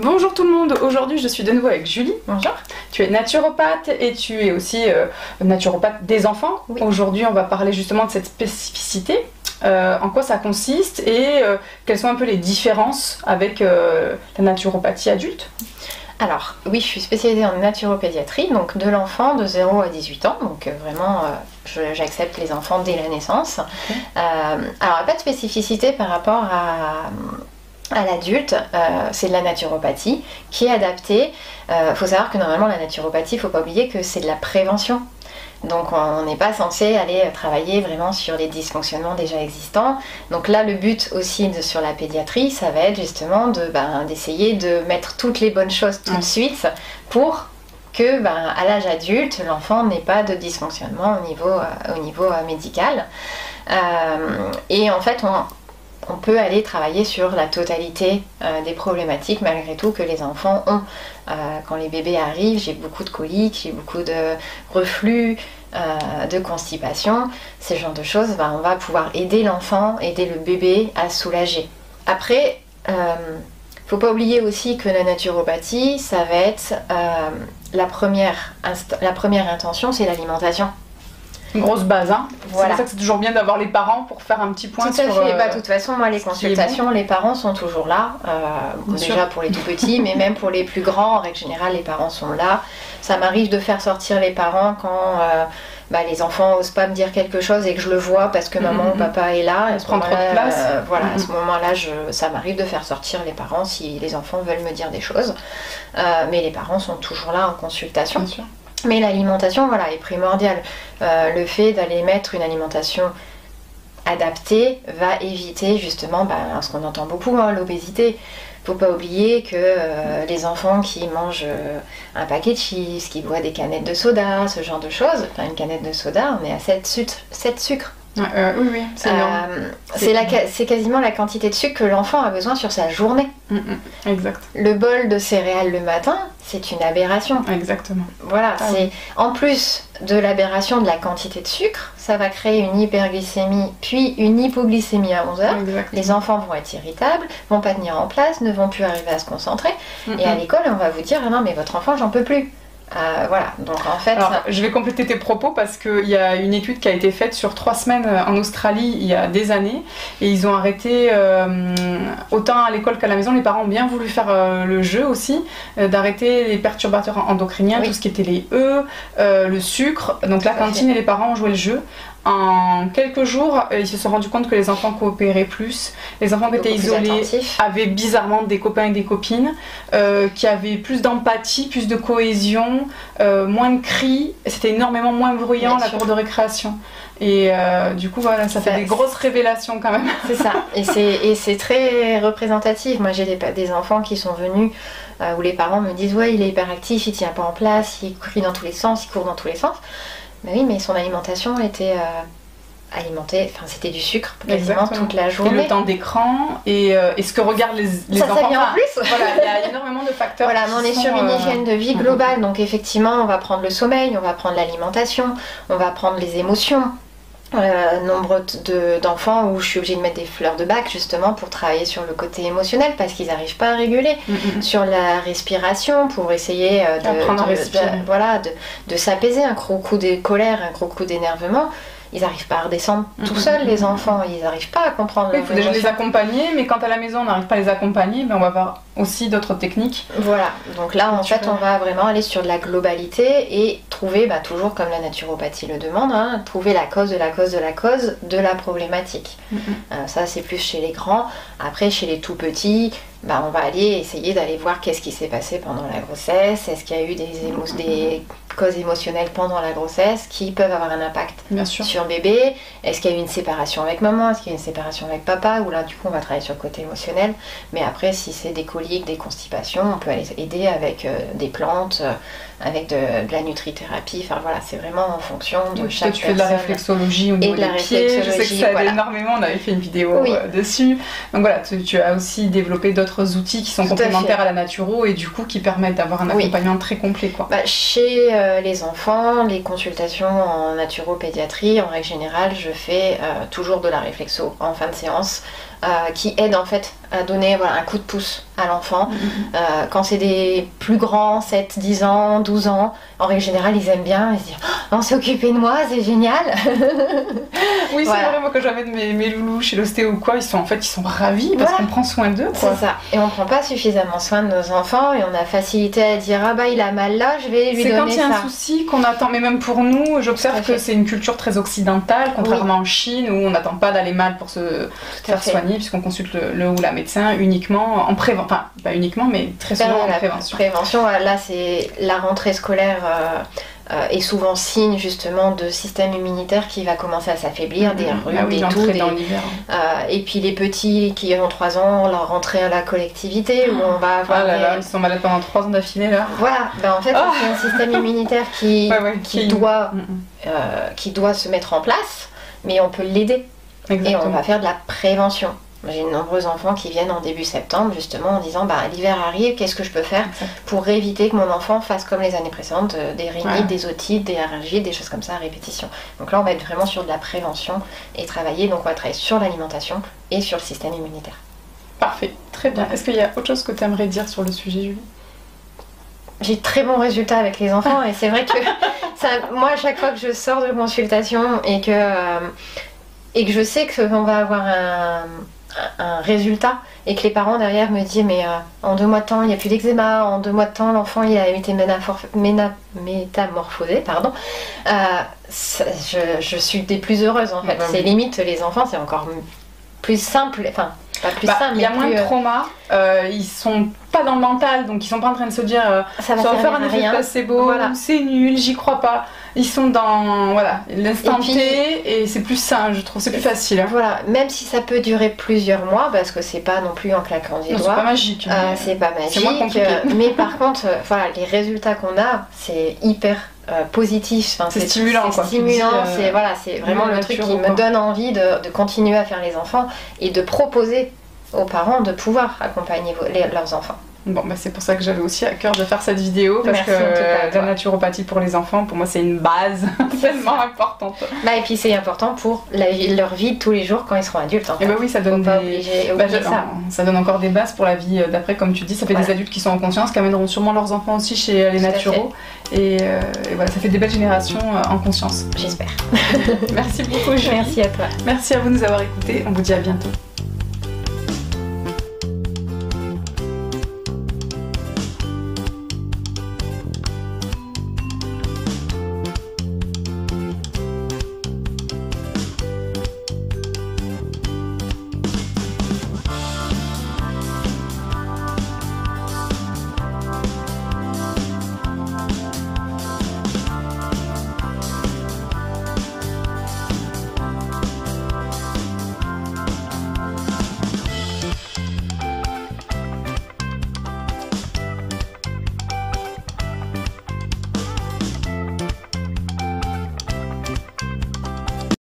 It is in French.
Bonjour tout le monde, aujourd'hui je suis de nouveau avec Julie. Bonjour. Tu es naturopathe et tu es aussi naturopathe des enfants. Oui. Aujourd'hui on va parler justement de cette spécificité, en quoi ça consiste et quelles sont un peu les différences avec la naturopathie adulte. Alors, oui, je suis spécialisée en naturopédiatrie, donc de l'enfant de 0 à 18 ans, donc vraiment j'accepte les enfants dès la naissance. Okay. Alors, il n'y a pas de spécificité par rapport à l'adulte, c'est de la naturopathie qui est adaptée. Faut savoir que normalement la naturopathie, il ne faut pas oublier que c'est de la prévention. Donc on n'est pas censé aller travailler vraiment sur les dysfonctionnements déjà existants. Donc là le but aussi sur la pédiatrie, ça va être justement d'essayer de mettre toutes les bonnes choses tout de suite pour que à l'âge adulte, l'enfant n'ait pas de dysfonctionnement au niveau médical. Et en fait on peut aller travailler sur la totalité des problématiques malgré tout que les enfants ont. Quand les bébés arrivent, j'ai beaucoup de coliques, j'ai beaucoup de reflux, de constipation, ces genres de choses, on va pouvoir aider l'enfant, aider le bébé à soulager. Après, faut pas oublier aussi que la naturopathie, ça va être la première intention, c'est l'alimentation. Une grosse base, hein. Voilà. C'est pour ça que c'est toujours bien d'avoir les parents pour faire un petit point tout à sur... fait. De toute façon, moi, les consultations, les parents sont toujours là. Déjà pour les tout petits, mais même pour les plus grands, en règle générale, les parents sont là. Ça m'arrive de faire sortir les parents quand les enfants n'osent pas me dire quelque chose et que je le vois parce que maman ou papa est là. On se prend trop de place. À ce moment-là, ça m'arrive de faire sortir les parents si les enfants veulent me dire des choses. Mais les parents sont toujours là en consultation. Bien sûr. Mais l'alimentation, est primordiale. Le fait d'aller mettre une alimentation adaptée va éviter justement ce qu'on entend beaucoup, l'obésité. Faut pas oublier que les enfants qui mangent un paquet de chips, qui boivent des canettes de soda, ce genre de choses, une canette de soda, on est à 7 sucres. Oui, c'est énorme. C'est quasiment la quantité de sucre que l'enfant a besoin sur sa journée. Exact. Le bol de céréales le matin, c'est une aberration. Exactement. Voilà, en plus de l'aberration de la quantité de sucre, ça va créer une hyperglycémie, puis une hypoglycémie à 11 heures. Exactement. Les enfants vont être irritables, vont pas tenir en place, ne vont plus arriver à se concentrer. Et à l'école, on va vous dire, non mais votre enfant, j'en peux plus. Donc en fait... Alors, je vais compléter tes propos parce qu'il y a une étude qui a été faite sur 3 semaines en Australie il y a des années et ils ont arrêté, autant à l'école qu'à la maison, les parents ont bien voulu faire le jeu aussi, d'arrêter les perturbateurs endocriniens, tout ce qui était les le sucre, donc la cantine et les parents ont joué le jeu. En quelques jours, ils se sont rendus compte que les enfants coopéraient plus. Les enfants qui étaient isolés avaient bizarrement des copains et des copines, qui avaient plus d'empathie, plus de cohésion, moins de cris. C'était énormément moins bruyant la cour de récréation. Et du coup, ça fait des grosses révélations quand même. C'est ça. Et c'est très représentatif. Moi, j'ai des enfants qui sont venus où les parents me disent « Ouais, il est hyperactif, il tient pas en place, il crie dans tous les sens, il court dans tous les sens. » Mais oui, mais son alimentation était alimentée, c'était du sucre quasiment toute la journée. Et le temps d'écran et ce que regardent les enfants. Ça vient en plus. Il y a énormément de facteurs. Mais on est sur une hygiène de vie globale, donc effectivement, on va prendre le sommeil, on va prendre l'alimentation, on va prendre les émotions. Nombre d'enfants où je suis obligée de mettre des fleurs de bac justement pour travailler sur le côté émotionnel parce qu'ils n'arrivent pas à réguler, sur la respiration pour essayer de s'apaiser, un gros coup de colère, un gros coup d'énervement. Ils n'arrivent pas à redescendre tout seuls, les enfants, ils n'arrivent pas à comprendre. Il faut déjà les accompagner, mais quand à la maison on n'arrive pas à les accompagner, on va avoir aussi d'autres techniques. Voilà, donc là en fait on va vraiment aller sur de la globalité et trouver, toujours comme la naturopathie le demande, trouver la cause de la cause de la cause de la problématique. Ça c'est plus chez les grands. Après chez les tout petits, on va aller essayer d'aller voir qu'est-ce qui s'est passé pendant la grossesse, est-ce qu'il y a eu des causes émotionnelles pendant la grossesse qui peuvent avoir un impact sur bébé, est-ce qu'il y a eu une séparation avec maman, est-ce qu'il y a une séparation avec papa, ou là du coup on va travailler sur le côté émotionnel, mais après si c'est des coliques, des constipations, on peut aller aider avec des plantes, avec de la nutrithérapie, c'est vraiment en fonction de chaque personne. Tu fais de la réflexologie au niveau des pieds, je sais que ça aide énormément, on avait fait une vidéo dessus, donc voilà, tu as aussi développé d'autres outils qui sont complémentaires à la naturo et du coup qui permettent d'avoir un accompagnement très complet. Chez les enfants, les consultations en naturopédiatrie, en règle générale, je fais toujours de la réflexo en fin de séance qui aide en fait donner voilà, un coup de pouce à l'enfant. Quand c'est des plus grands, 7, 10 ans, 12 ans, en règle générale, ils aiment bien. Ils se disent « on s'est occupé de moi, c'est génial !» Oui, c'est vrai, moi quand j'amène mes loulous chez l'ostéo ou quoi, ils sont ravis parce qu'on prend soin d'eux. C'est ça. Et on prend pas suffisamment soin de nos enfants et on a facilité à dire « ah bah il a mal là, je vais lui donner ça ». C'est quand il y a un souci qu'on attend, mais même pour nous, j'observe que c'est une culture très occidentale, contrairement en Chine où on n'attend pas d'aller mal pour se faire soigner puisqu'on consulte le ou la médecin uniquement en prévention, enfin pas uniquement mais très souvent en prévention. Prévention, là c'est la rentrée scolaire est souvent signe justement de système immunitaire qui va commencer à s'affaiblir, des rhumes, des toux, dans l'hiver. Et puis les petits qui ont 3 ans, leur rentrée à la collectivité où on va avoir ils sont malades pendant 3 ans d'affilée là. Voilà, en fait c'est un système immunitaire qui doit se mettre en place, mais on peut l'aider. Et on va faire de la prévention. J'ai de nombreux enfants qui viennent en début septembre justement en disant l'hiver arrive, qu'est-ce que je peux faire pour éviter que mon enfant fasse comme les années précédentes, des rhinites, des otites, des allergies, des choses comme ça à répétition. Donc là on va être vraiment sur de la prévention et travailler, donc on va travailler sur l'alimentation et sur le système immunitaire. Parfait, très bien. Est-ce qu'il y a autre chose que tu aimerais dire sur le sujet, Julie? J'ai de très bons résultats avec les enfants et c'est vrai que moi à chaque fois que je sors de consultation et que je sais qu'on va avoir un résultat et que les parents derrière me disent mais en 2 mois de temps il n'y a plus d'eczéma, en 2 mois de temps l'enfant il a été métamorphosé, je suis des plus heureuses en fait. C'est limite les enfants c'est encore plus simple, enfin pas plus simple, il y a moins de trauma, ils sont pas dans le mental donc ils sont pas en train de se dire ça va faire un effet placebo, c'est nul, j'y crois pas. Ils sont dans l'instant T et c'est plus sain, je trouve, c'est plus facile. Voilà, même si ça peut durer plusieurs mois, parce que c'est pas non plus en claquant des doigts. C'est pas magique. C'est pas magique. C'est moins compliqué. Mais par contre, les résultats qu'on a, c'est hyper positif. Enfin, c'est stimulant. C'est stimulant, c'est vraiment le truc qui me donne envie de continuer à faire les enfants et de proposer aux parents de pouvoir accompagner leurs enfants. Bon, c'est pour ça que j'avais aussi à cœur de faire cette vidéo parce que la naturopathie pour les enfants, pour moi, c'est une base tellement importante. Et puis c'est important pour leur vie de tous les jours quand ils seront adultes. Et oui, ça donne ça donne encore des bases pour la vie d'après, comme tu dis. Ça fait des adultes qui sont en conscience, qui amèneront sûrement leurs enfants aussi chez les naturaux. Et ça fait des belles générations en conscience. J'espère. Merci beaucoup, Julie. Merci à toi. Merci à vous de nous avoir écoutés. On vous dit à bientôt.